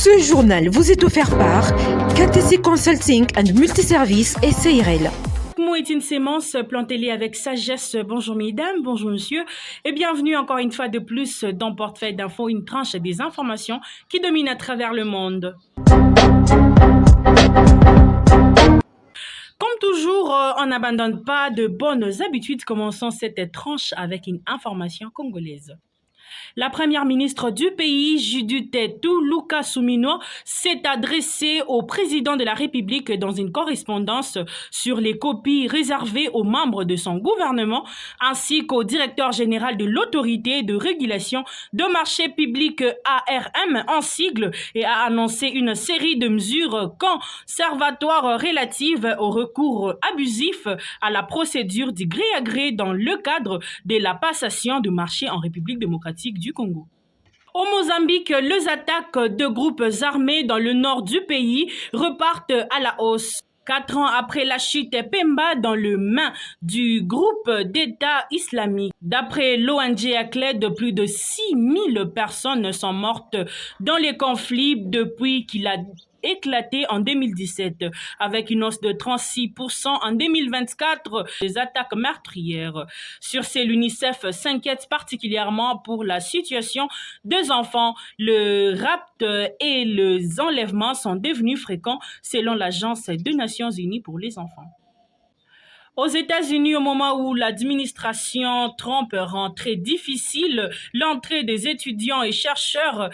Ce journal vous est offert par KTC Consulting and Multiservice SARL. Mouetine Sémence, plantez-les avec sagesse. Bonjour mesdames, bonjour monsieur et bienvenue encore une fois de plus dans Portefeuille d'infos, une tranche des informations qui dominent à travers le monde. Comme toujours, on n'abandonne pas de bonnes habitudes. Commençons cette tranche avec une information congolaise. La première ministre du pays, Judith Toulouka Soumino, s'est adressée au président de la République dans une correspondance sur les copies réservées aux membres de son gouvernement ainsi qu'au directeur général de l'autorité de régulation de marché public ARM en sigle et a annoncé une série de mesures conservatoires relatives au recours abusif à la procédure du gré à gré dans le cadre de la passation de marché en République démocratique du Congo. Au Mozambique, les attaques de groupes armés dans le nord du pays repartent à la hausse. 4 ans après la chute Pemba dans le main du groupe d'État islamique. D'après l'ONG ACLED, plus de 6000 personnes sont mortes dans les conflits depuis qu'il a éclaté en 2017, avec une hausse de 36% en 2024 des attaques meurtrières. Sur ce, l'UNICEF s'inquiète particulièrement pour la situation des enfants. Le rapt et les enlèvements sont devenus fréquents selon l'Agence des Nations Unies pour les enfants. Aux États-Unis, au moment où l'administration Trump rend très difficile l'entrée des étudiants et chercheurs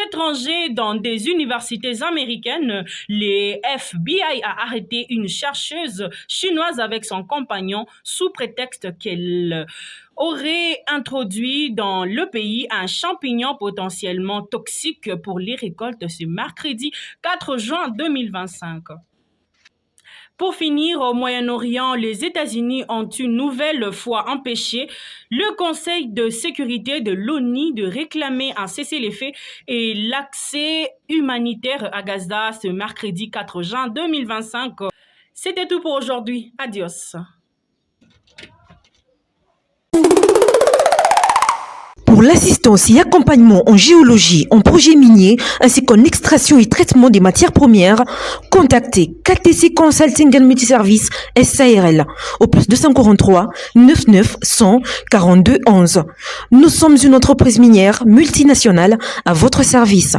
étrangers dans des universités américaines, les FBI a arrêté une chercheuse chinoise avec son compagnon sous prétexte qu'elle aurait introduit dans le pays un champignon potentiellement toxique pour les récoltes ce mercredi 4 juin 2025. Pour finir, au Moyen-Orient, les États-Unis ont une nouvelle fois empêché le Conseil de sécurité de l'ONU de réclamer un cessez-le-feu et l'accès humanitaire à Gaza ce mercredi 4 juin 2025. C'était tout pour aujourd'hui. Adios. Pour l'assistance et accompagnement en géologie, en projet minier, ainsi qu'en extraction et traitement des matières premières, contactez KTC Consulting and Multiservice SARL au plus 243 99 100 42 11. Nous sommes une entreprise minière multinationale à votre service.